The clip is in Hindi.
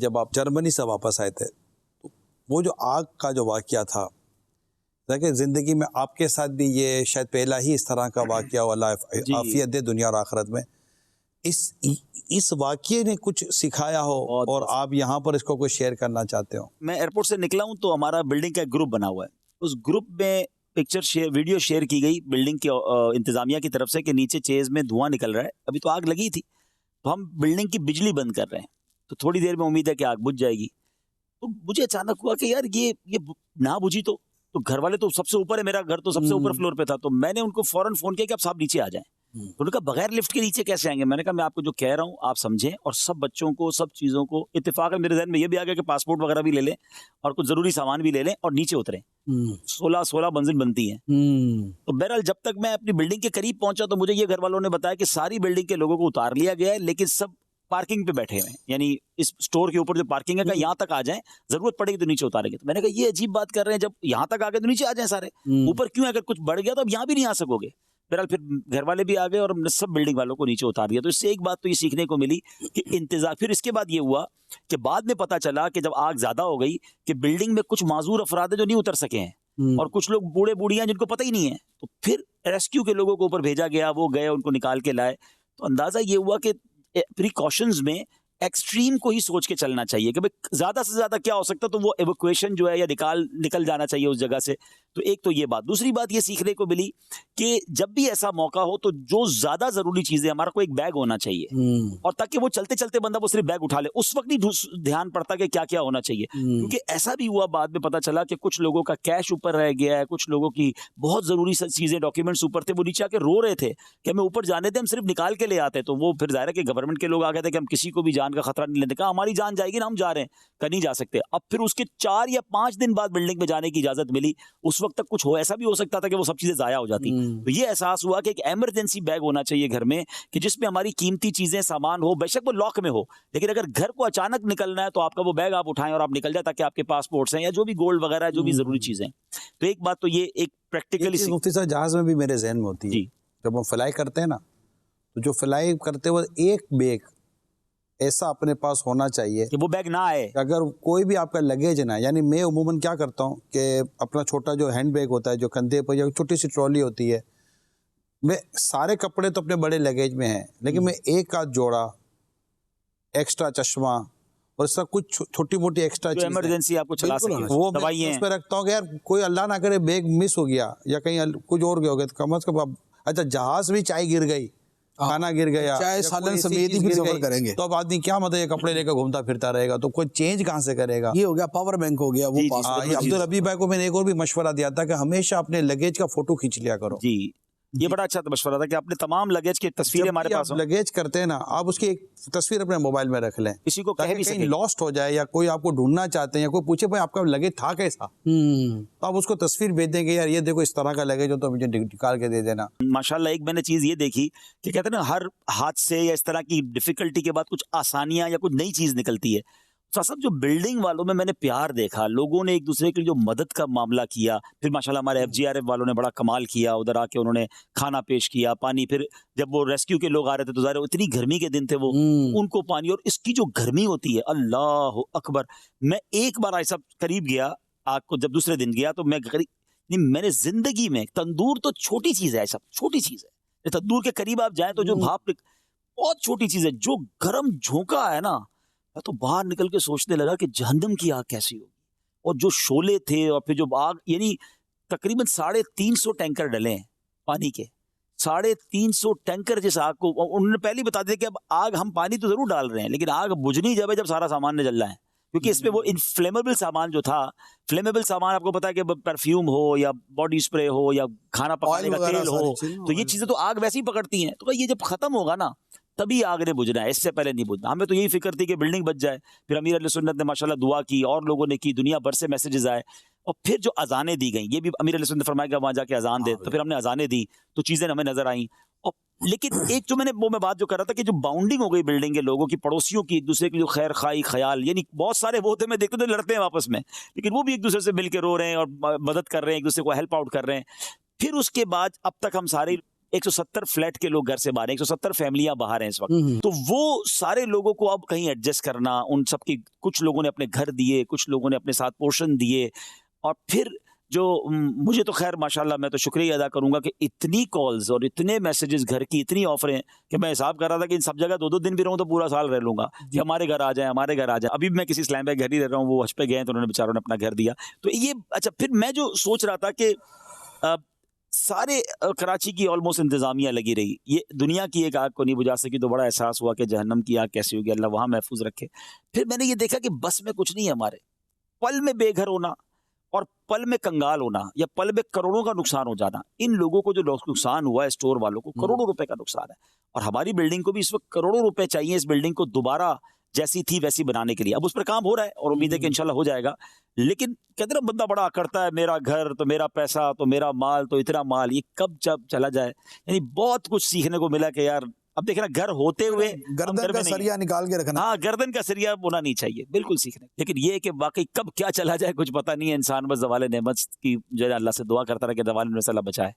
जब आप जर्मनी से वापस आए थे, तो वो जो आग का जो वाक़या था, देखिए ज़िंदगी में आपके साथ भी ये शायद पहला ही इस तरह का वाक़या हुआ, आफ़ियत दे दुनिया और आखिरत में। इस वाक़ये ने कुछ सिखाया हो और आप यहाँ पर इसको कुछ शेयर करना चाहते हो? मैं एयरपोर्ट से निकला हूँ तो हमारा बिल्डिंग का एक ग्रुप बना हुआ है। उस ग्रुप में वीडियो शेयर की गई बिल्डिंग के इंतजामिया की तरफ से कि नीचे चेज़ में धुआं निकल रहा है, अभी तो आग लगी थी, तो हम बिल्डिंग की बिजली बंद कर रहे हैं, तो थोड़ी देर में उम्मीद है कि आग बुझ जाएगी। तो मुझे अचानक हुआ कि यार ये ना बुझी तो घर वाले तो सबसे ऊपर है, मेरा घर तो सबसे ऊपर फ्लोर पे था, तो मैंने उनको फौरन फोन किया कि आप साहब नीचे आ जाएं। तो उन्होंने कहा बगैर लिफ्ट के नीचे कैसे आएंगे? मैंने कहा मैं आपको जो कह रहा हूँ आप समझें, और सब बच्चों को सब चीज़ों को इत्तेफाक मेरे ज़हन में ये भी आ गया कि पासपोर्ट वगैरह भी ले लें और कुछ ज़रूरी सामान भी ले लें और नीचे उतरें। 16 मंजिल बनती हैं। तो बहरहाल जब तक मैं अपनी बिल्डिंग के करीब पहुंचा तो मुझे ये घर वालों ने बताया कि सारी बिल्डिंग के लोगों को उतार लिया गया है, लेकिन सब पार्किंग पे बैठे हुए हैं, यानी इस स्टोर के ऊपर जो पार्किंग है, यहाँ तक आ जाएं, जरूरत पड़ेगी तो नीचे उतारेंगे। तो मैंने कहा ये अजीब बात कर रहे हैं, जब यहाँ तक आ गए तो नीचे आ जाएं सारे, ऊपर क्यों? अगर कुछ बढ़ गया तो अब यहाँ भी नहीं आ सकोगे। बहरहाल फिर घर वाले भी आ गए और हमने सब बिल्डिंग वालों को नीचे उतार दिया। तो इससे एक बात तो ये सीखने को मिली कि इंतजार। फिर इसके बाद ये हुआ कि बाद में पता चला कि जब आग ज्यादा हो गई कि बिल्डिंग में कुछ माजूर अफराद है जो नहीं उतर सके हैं, और कुछ लोग बूढ़े बूढ़ियां जिनको पता ही नहीं है, तो फिर रेस्क्यू के लोगों को ऊपर भेजा गया, वो गए उनको निकाल के लाए। तो अंदाजा ये हुआ कि प्रिकॉशंस में एक्सट्रीम को ही सोच के चलना चाहिए कि भाई ज्यादा से ज्यादा क्या हो सकता है, तो वो एवोक्यूएशन जो है या निकल जाना चाहिए उस जगह से। तो एक तो ये बात। दूसरी बात ये सीखने को मिली कि जब भी ऐसा मौका हो तो जो ज्यादा जरूरी चीजें, हमारा कोई एक बैग होना चाहिए, और ताकि वो चलते चलते बंदा वो सिर्फ बैग उठा ले, उस वक्त नहीं ध्यान पड़ता कि क्या क्या होना चाहिए। क्योंकि ऐसा भी हुआ, बाद में पता चला कि कुछ लोगों का कैश ऊपर रह गया है, कुछ लोगों की बहुत जरूरी चीजें, डॉक्यूमेंट्स ऊपर थे, वो नीचे आके रो रहे थे कि हमें ऊपर जाने थे, हम सिर्फ निकाल के ले आते। तो वो फिर जाहिर है कि गवर्नमेंट के लोग आ गए थे कि हम किसी को भी जान का खतरा नहीं लेते, कहा हमारी जान जाएगी ना, हम जा रहे हैं, कहीं नहीं जा सकते। अब फिर उसके 4 या 5 दिन बाद बिल्डिंग में जाने की इजाजत मिली। उस वक्त तक कुछ हो, ऐसा भी हो सकता था कि वो सब चीजें जाया हो जाती। तो ये एहसास हुआ कि एक इमरजेंसी बैग होना चाहिए घर में, कि जिसमें हमारी कीमती चीजें, सामान हो, बेशक वो लॉक में हो, लेकिन अगर घर को अचानक निकलना है तो आपका वो बैग आप उठाएं और आप निकल जाए, ताकि आपके पासपोर्ट्स हैं या जो भी गोल्ड वगैरह जो भी जरूरी चीजें। तो एक बात तो ये एक प्रैक्टिकली मुफ्ती साहब जहाज में भी मेरे जहन में होती है, जब हम फ्लाई करते हैं ना, तो जो फ्लाई करते हुए एक बैग ऐसा अपने पास होना चाहिए कि वो बैग ना आए, अगर कोई भी आपका लगेज ना। यानी मैं उमूमन क्या करता हूँ कि अपना छोटा जो हैंड बैग होता है, जो कंधे पर, या छोटी सी ट्रॉली होती है, मैं सारे कपड़े तो अपने बड़े लगेज में हैं, लेकिन मैं एक आध जोड़ा एक्स्ट्रा चश्मा और इसका कुछ छोटी मोटी एक्स्ट्रा चीज इमरजेंसी आपको चला सके, वो मैं उस पर रखता हूँ कि यार कोई अल्लाह ना करे बैग मिस हो गया या कहीं कुछ और हो गया तो कम से कम। अच्छा, जहाज भी चाय गिर गई, खाना गिर गया, चाहे सालन समेत ही फिर सफर करेंगे, तो अब आदमी क्या मतलब ये कपड़े लेकर घूमता फिरता रहेगा, तो कोई चेंज कहाँ से करेगा? ये हो गया पावर बैंक हो गया वो पास। अब्दुल हबीब भाई को मैंने एक और भी मशवरा दिया था कि हमेशा अपने लगेज का फोटो खींच लिया करो। जी, ये बड़ा अच्छा मशवरा था कि अपने तमाम लगेज की तस्वीरें हमारे पास हो। लगेज करते हैं ना, आप उसकी एक तस्वीर अपने मोबाइल में रख लें, किसी को कह भी सके, लॉस्ट हो जाए या कोई आपको ढूंढना चाहते हैं या कोई पूछे भाई आपका लगेज था कैसा, तो आप उसको तस्वीर भेज देंगे, यार ये देखो इस तरह का लगेज हो तो मुझे निकाल के दे देना। माशाल्लाह एक मैंने चीज ये देखी कि कहते हैं ना, हर हादसे या इस तरह की डिफिकल्टी के बाद कुछ आसानियां या कुछ नई चीज निकलती है। सब जो बिल्डिंग वालों में मैंने प्यार देखा, लोगों ने एक दूसरे के लिए जो मदद का मामला किया। फिर माशाल्लाह हमारे FGRF वालों ने बड़ा कमाल किया, उधर आके उन्होंने खाना पेश किया, पानी। फिर जब वो रेस्क्यू के लोग आ रहे थे तो ज़ाहिर इतनी गर्मी के दिन थे वो, उनको पानी, और इसकी जो गर्मी होती है, अल्लाह अकबर। मैं एक बार ऐसा करीब गया आग को, जब दूसरे दिन गया तो मैं करीब, मैंने जिंदगी में, तंदूर तो छोटी चीज है, सब छोटी चीज है, तंदूर के करीब आप जाए तो जो भाप बहुत छोटी चीज है, जो गर्म झोंका है ना, मैं तो बाहर निकल के सोचने लगा कि जहन्नम की आग कैसी होगी। और जो शोले थे और फिर जो आग, यानी तकरीबन 350 टैंकर डले हैं पानी के, 350 टैंकर जिस आग को, उन्होंने पहले ही बता दिया कि अब आग, हम पानी तो जरूर डाल रहे हैं लेकिन आग बुझनी जब है जब सारा सामान ने जल रहा है, क्योंकि इसमें वो इनफ्लेमेबल सामान जो था, फ्लेमेबल सामान आपको पता है कि परफ्यूम हो या बॉडी स्प्रे हो या खाना पकाने का तेल हो, तो ये चीजें तो आग वैसे ही पकड़ती हैं। तो ये जब खत्म होगा ना तभी आग ने बुझना है, इससे पहले नहीं बुझना। हमें तो यही फिक्र थी कि बिल्डिंग बच जाए। फिर अमीर अहले सुन्नत ने माशाल्लाह दुआ की और लोगों ने की, दुनिया भर से मैसेजेस आए। और फिर जो अजानें दी गई, ये भी अमीर अहले सुन्नत ने फरमाया कि वहां जाके अजान दे, तो फिर हमने अजानें दी, तो चीजें हमें नजर आई। और लेकिन एक जो मैं बात जो कर रहा था कि जो बाउंडिंग हो गई बिल्डिंग के लोगों की, पड़ोसियों की, एक दूसरे की जो खैर खाई ख्याल, यानी बहुत सारे वो थे, मैं देखता तो लड़ते हैं आपस में, लेकिन वो भी एक दूसरे से मिलकर रो रहे हैं और मदद कर रहे हैं, एक दूसरे को हेल्प आउट कर रहे हैं। फिर उसके बाद अब तक हम सारे 170 फ्लैट के लोग घर से बाहर हैं, 170 फैमिलियां बाहर हैं इस वक्त। तो वो सारे लोगों को अब कहीं एडजस्ट करना, उन सबकी, कुछ लोगों ने अपने घर दिए, कुछ लोगों ने अपने साथ पोर्शन दिए, और फिर जो मुझे तो खैर माशाल्लाह, मैं तो शुक्रिया अदा करूंगा कि इतनी कॉल्स और इतने मैसेजेस, घर की इतनी ऑफरें, कि मैं हिसाब कर रहा था कि इन सब जगह 2-2 दिन भी रहूं तो पूरा साल रह लूंगा कि हमारे घर आ जाए, हमारे घर आ जाए। अभी मैं किसी इस्लाम भाई घर ही रह रहा हूँ, वो हज पे गए तो उन्होंने बेचारों ने अपना घर दिया। तो ये अच्छा, फिर मैं जो सोच रहा था कि सारे कराची की ऑलमोस्ट इंतजामिया लगी रही, ये दुनिया की एक आग को नहीं बुझा सकी, तो बड़ा एहसास हुआ कि जहन्नम की आग कैसी होगी, अल्लाह वहाँ महफूज रखे। फिर मैंने ये देखा कि बस में कुछ नहीं है, हमारे पल में बेघर होना और पल में कंगाल होना या पल में करोड़ों का नुकसान हो जाना, इन लोगों को जो नुकसान हुआ है, स्टोर वालों को करोड़ों रुपए का नुकसान है। और हमारी बिल्डिंग को भी इस वक्त करोड़ों रुपए चाहिए इस बिल्डिंग को दोबारा जैसी थी वैसी बनाने के लिए। अब उस पर काम हो रहा है और उम्मीद है कि इंशाल्लाह हो जाएगा। लेकिन कहते ना, बंदा बड़ा करता है, मेरा घर तो मेरा पैसा तो मेरा माल तो इतना माल, ये कब जब चला जाए। यानी बहुत कुछ सीखने को मिला कि यार, अब देखना, घर होते हुए गर्दन का सरिया निकाल के रखना। हाँ, गर्दन का सरिया होना नहीं चाहिए, बिल्कुल सीखने। लेकिन ये कि वाकई कब क्या चला जाए कुछ पता नहीं है। इंसान बस ज़वाल नेमत की जो है अल्लाह से दुआ करता रहे कि ज़वाल नेमत से अल्लाह बचाए।